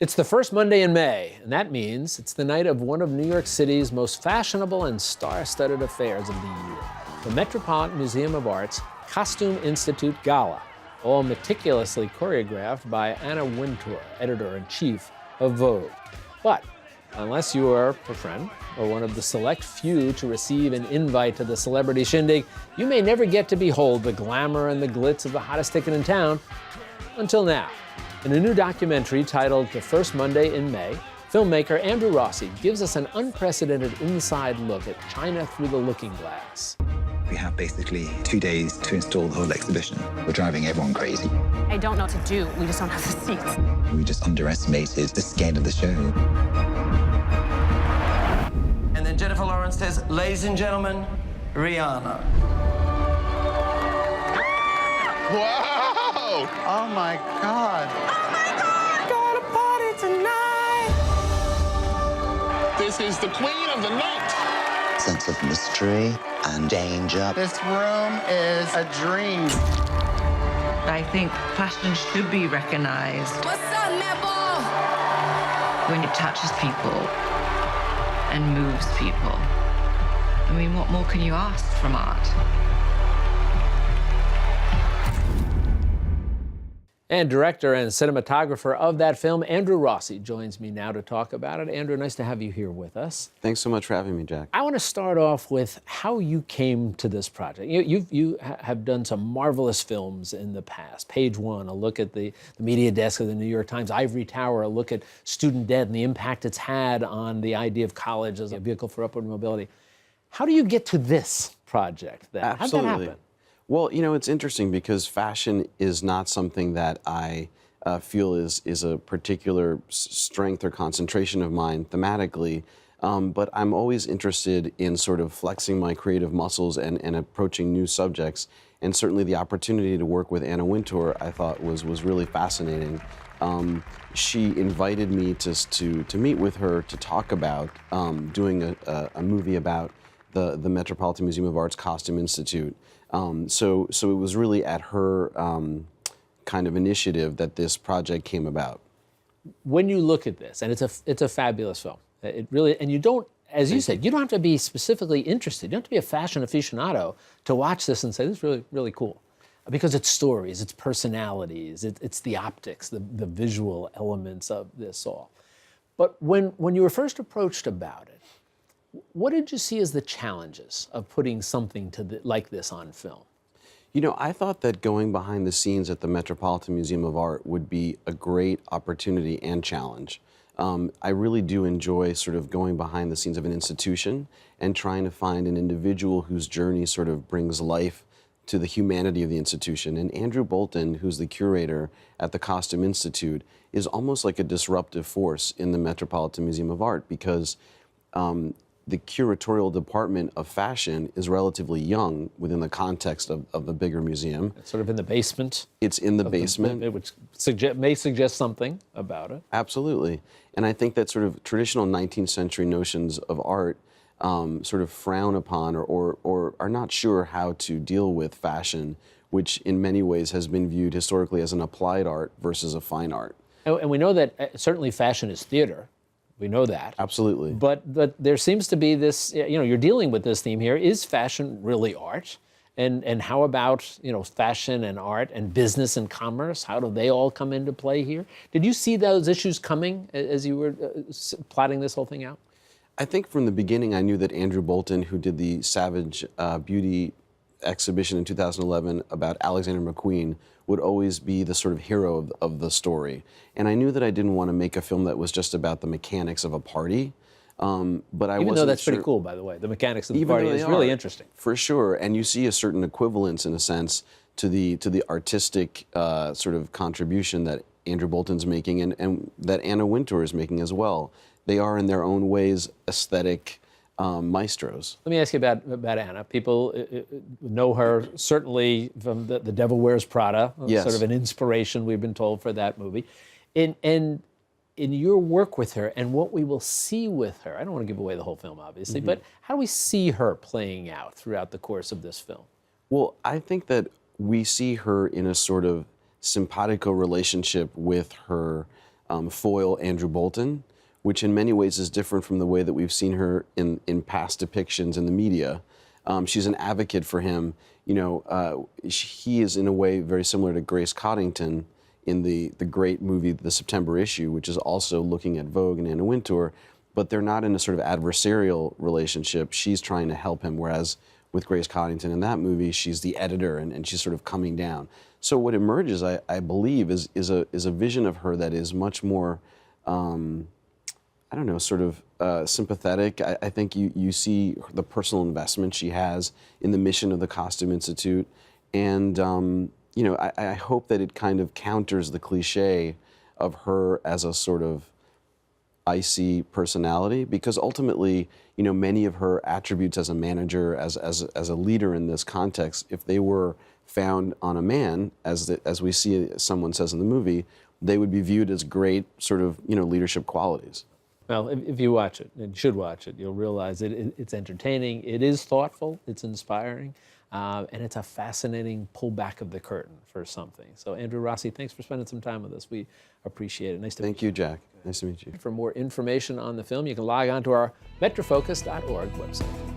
It's the first Monday in May, and that means it's the night of one of New York City's most fashionable and star-studded affairs of the year, the Metropolitan Museum of Art's Costume Institute Gala, all meticulously choreographed by Anna Wintour, editor-in-chief of Vogue. But unless you are a friend or one of the select few to receive an invite to the celebrity shindig, you may never get to behold the glamour and the glitz of the hottest ticket in town until now. In a new documentary titled The First Monday in May, filmmaker Andrew Rossi gives us an unprecedented inside look at China through the looking glass. We have basically 2 days to install the whole exhibition. We're driving everyone crazy. I don't know what to do. We just don't have the seats. We just underestimated the scale of the show. And then Jennifer Lawrence says, ladies and gentlemen, Rihanna. Wow! Oh my God. Oh my God! Got a party tonight. This is the queen of the night. Sense of mystery and danger. This room is a dream. I think fashion should be recognized What's up, Maple? when it touches people and moves people. I mean, what more can you ask from art? And director and cinematographer of that film, Andrew Rossi, joins me now to talk about it. Andrew, nice to have you here with us. Thanks so much for having me, Jack. I want to start off with how you came to this project. You have done some marvelous films in the past. Page One, a look at the media desk of the New York Times. Ivory Tower, a look at student debt and the impact it's had on the idea of college as a vehicle for upward mobility. How do you get to this project then? Absolutely. How'd that happen? Well, you know, it's interesting because fashion is not something that I feel is a particular strength or concentration of mine thematically, but I'm always interested in sort of flexing my creative muscles and approaching new subjects. And certainly the opportunity to work with Anna Wintour, I thought was really fascinating. She invited me to meet with her to talk about doing a movie about the Metropolitan Museum of Art's Costume Institute. So it was really at her kind of initiative that this project came about. When you look at this, and it's a fabulous film, it really, and you don't, as you said, you don't have to be specifically interested. You don't have to be a fashion aficionado to watch this and say, this is really, really cool. Because it's stories, it's personalities, it's the optics, the visual elements of this all. But when you were first approached about it, what did you see as the challenges of putting something like this on film? You know, I thought that going behind the scenes at the Metropolitan Museum of Art would be a great opportunity and challenge. I really do enjoy sort of going behind the scenes of an institution and trying to find an individual whose journey sort of brings life to the humanity of the institution. And Andrew Bolton, who's the curator at the Costume Institute, is almost like a disruptive force in the Metropolitan Museum of Art because the curatorial department of fashion is relatively young within the context of the bigger museum. It's sort of in the basement. It's in the basement. Which may suggest something about it. Absolutely. And I think that sort of traditional 19th century notions of art sort of frown upon or are not sure how to deal with fashion, which in many ways has been viewed historically as an applied art versus a fine art. And we know that certainly fashion is theater. We know that. Absolutely. But there seems to be this, you're dealing with this theme here. Is fashion really art? And how about, fashion and art and business and commerce? How do they all come into play here? Did you see those issues coming as you were plotting this whole thing out? I think from the beginning I knew that Andrew Bolton, who did the Savage Beauty exhibition in 2011 about Alexander McQueen, would always be the sort of hero of the story. And I knew that I didn't want to make a film that was just about the mechanics of a party. But I Even wasn't though that's sure, pretty cool, by the way. The mechanics of the even party though is they really are, interesting. For sure. And you see a certain equivalence, in a sense, to the artistic sort of contribution that Andrew Bolton's making and that Anna Wintour is making as well. They are, in their own ways, aesthetic maestros. Let me ask you about Anna. People know her certainly from the Devil Wears Prada, Yes. sort of an inspiration, we've been told, for that movie. And in your work with her and what we will see with her, I don't want to give away the whole film, obviously, but how do we see her playing out throughout the course of this film? Well, I think that we see her in a sort of simpatico relationship with her foil Andrew Bolton, which in many ways is different from the way that we've seen her in past depictions in the media. She's an advocate for him. You know, he is in a way very similar to Grace Coddington in the great movie The September Issue, which is also looking at Vogue and Anna Wintour, but they're not in a sort of adversarial relationship. She's trying to help him, whereas with Grace Coddington in that movie, she's the editor and she's sort of coming down. So what emerges, I believe, is a vision of her that is much more, I don't know, sort of sympathetic. I think you see the personal investment she has in the mission of the Costume Institute. And, you know, I hope that it kind of counters the cliche of her as a sort of icy personality, because ultimately, you know, many of her attributes as a manager, as a leader in this context, if they were found on a man, as we see someone says in the movie, they would be viewed as great sort of, you know, leadership qualities. Well, if you watch it, and you should watch it, you'll realize it's entertaining, it is thoughtful, it's inspiring, and it's a fascinating pull back of the curtain for something. So Andrew Rossi, thanks for spending some time with us. We appreciate it. Nice to meet you. Thank you, Jack. Nice to meet you. For more information on the film, you can log on to our metrofocus.org website.